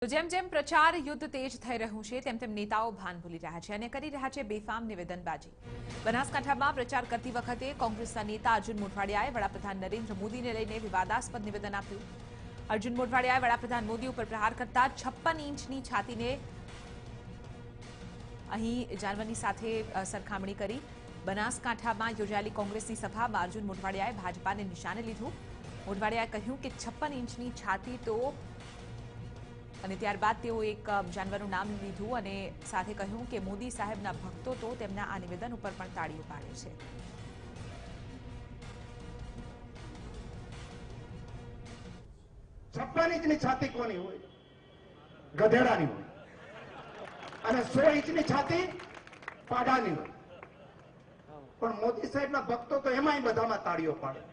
તો જેમ જેમ પ્રચાર યુદ્ધ તેજ થઈ રહ્યું છે તેમ તેમ નેતાઓ ભાન ભૂલી રહ્યા છે અને કરી રહ્યા છે બેફામ નિવેદનબાજી। બનાસકાંઠામાં પ્રચાર કરતી વખતે કોંગ્રેસના નેતા અર્જુન મોઢવાડિયાએ વડાપ્રધાન નરેન્દ્ર મોદીને લઈને વિવાદાસ્પદ નિવેદન આપ્યું। અર્જુન મોઢવાડિયાએ વડાપ્રધાન મોદી ઉપર પ્રહાર કરતા 56 ઇંચની છાતીને અહીં જાનવરની સાથે સરખામણી કરી। બનાસકાંઠામાં યોજાયેલી કોંગ્રેસની સભામાં અર્જુન મોઢવાડિયાએ ભાજપાને નિશાને લીધું। મોઢવાડિયાએ કહ્યું કે 56 ઇંચની છાતી તો અને ત્યારબાદ તેઓ એક જાનવરનું નામ લીધું અને સાથે કહ્યું કે મોદી સાહેબના ભક્તો તો તેમના આ નિવેદન ઉપર પણ તાળીઓ પાડે છે। 56 ઇંચની છાતી કોની હોય? ગધેડાની હોય। અને 100 ઇંચની છાતી પાડાની હોય। પણ મોદી સાહેબના ભક્તો તો એમાંય બધામાં તાળીઓ પાડે,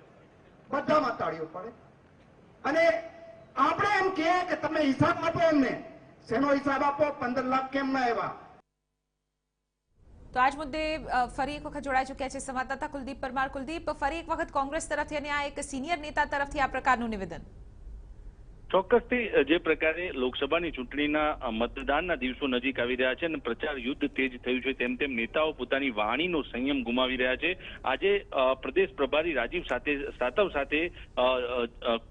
બધામાં તાળીઓ પાડે। અને આપણે એમ કહે કે તમે હિસાબ આપો, અમને શેનો હિસાબ આપો? 15 લાખ કેમ ના આવ્યા? તો આજ મુદ્દે ફરી એક વખત જોડાઈ ચૂક્યા છે સંવાદદાતા કુલદીપ પરમાર। કુલદીપ, ફરી એક વખત કોંગ્રેસ તરફથી અને આ એક સિનિયર નેતા તરફથી આ પ્રકારનું નિવેદન। ચોક્કસથી જે પ્રકારે લોકસભાની ચૂંટણીના મતદાનના દિવસો નજીક આવી રહ્યા છે અને પ્રચાર યુદ્ધ તેજ થયું છે તેમ તેમ નેતાઓ પોતાની વાણીનો સંયમ ગુમાવી રહ્યા છે। આજે પ્રદેશ પ્રભારી રાજીવ સાતવ સાથે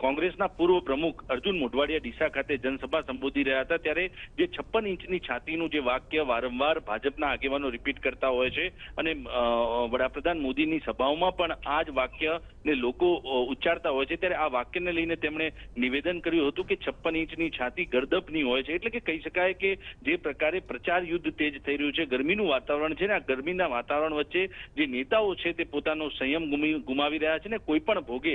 કોંગ્રેસના પૂર્વ પ્રમુખ અર્જુન મોઢવાડિયા ડીસા ખાતે જનસભા સંબોધી રહ્યા હતા, ત્યારે જે 56 ઇંચની છાતીનું જે વાક્ય વારંવાર ભાજપના આગેવાનો રિપીટ કરતા હોય છે અને વડાપ્રધાન મોદીની સભાઓમાં પણ આ જ વાક્યને લોકો ઉચ્ચારતા હોય છે, ત્યારે આ વાક્યને લઈને તેમણે નિવેદન કર્યું હતું કે 56 ઇંચની છાતી ગરદપની હોય છે। એટલે કે કહી શકાય કે જે પ્રકારે પ્રચાર યુદ્ધ તેજ થઈ રહ્યું છે, ગરમીનું વાતાવરણ છે ને આ ગરમીના વાતાવરણ વચ્ચે જે નેતાઓ છે તે પોતાનો સંયમ ગુમાવી રહ્યા છે ને કોઈ પણ ભોગે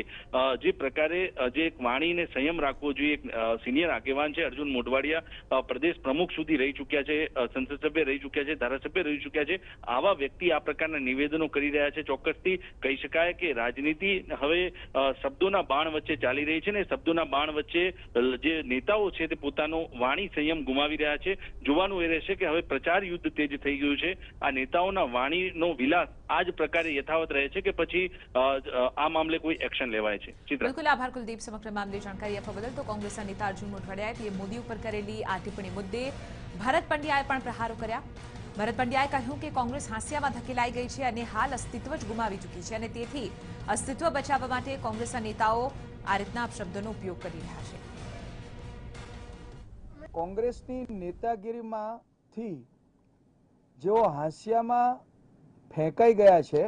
જે પ્રકારે જે એક વાણીને સંયમ રાખવો જોઈએ। એક સિનિયર આગેવાન છે અર્જુન મોઢવાડિયા, પ્રદેશ પ્રમુખ સુધી રહી ચૂક્યા છે, સંસદ સભ્ય રહી ચૂક્યા છે, ધારાસભ્ય રહી ચૂક્યા છે, આવા વ્યક્તિ આ પ્રકારના નિવેદનો કરી રહ્યા છે। ચોક્કસથી કહી શકાય કે રાજનીતિ હવે શબ્દોના બાણ વચ્ચે ચાલી રહી છે ને શબ્દોના બાણ વચ્ચે જે નેતાઓ છે તે પોતાનો વાણી સંયમ ગુમાવી રહ્યા છે। જોવાનું એ રહેશે કે હવે પ્રચાર યુદ્ધ તેજ થઈ ગયું છે, આ નેતાઓના વાણીનો વિલાસ આ જ પ્રકારે યથાવત રહે છે કે પછી આ મામલે કોઈ એક્શન લેવાય છે। બિલકુલ આભાર કુલદીપ, સમગ્ર મામલે જાણકારી આપવા બદલ। તો કોંગ્રેસના નેતા અર્જુન મોઢવાડિયાએ પીએમ મોદી ઉપર કરેલી આ ટિપ્પણી મુદ્દે ભરત પંડ્યાએ પણ પ્રહારો કર્યા। ભરત પંડ્યાએ કહ્યું કે કોંગ્રેસ હાંસિયામાં ધકેલાઈ ગઈ છે અને હાલ અસ્તિત્વ જ ગુમાવી ચૂકી છે અને તેથી અસ્તિત્વ બચાવવા માટે કોંગ્રેસના નેતાઓ આ રીતના અપશબ્દોનો ઉપયોગ કરી રહ્યા છે। કોંગ્રેસની નેતાગીરીમાંથી જેઓ હાંસિયામાં ફેંકાઈ ગયા છે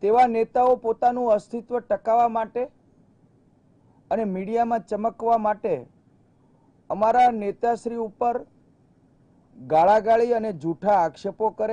તેવા નેતાઓ પોતાનું અસ્તિત્વ ટકાવવા માટે અને મીડિયામાં ચમકવા માટે અમારા નેતાશ્રી ઉપર ગાળાગાળી અને જૂઠા આક્ષેપો કરે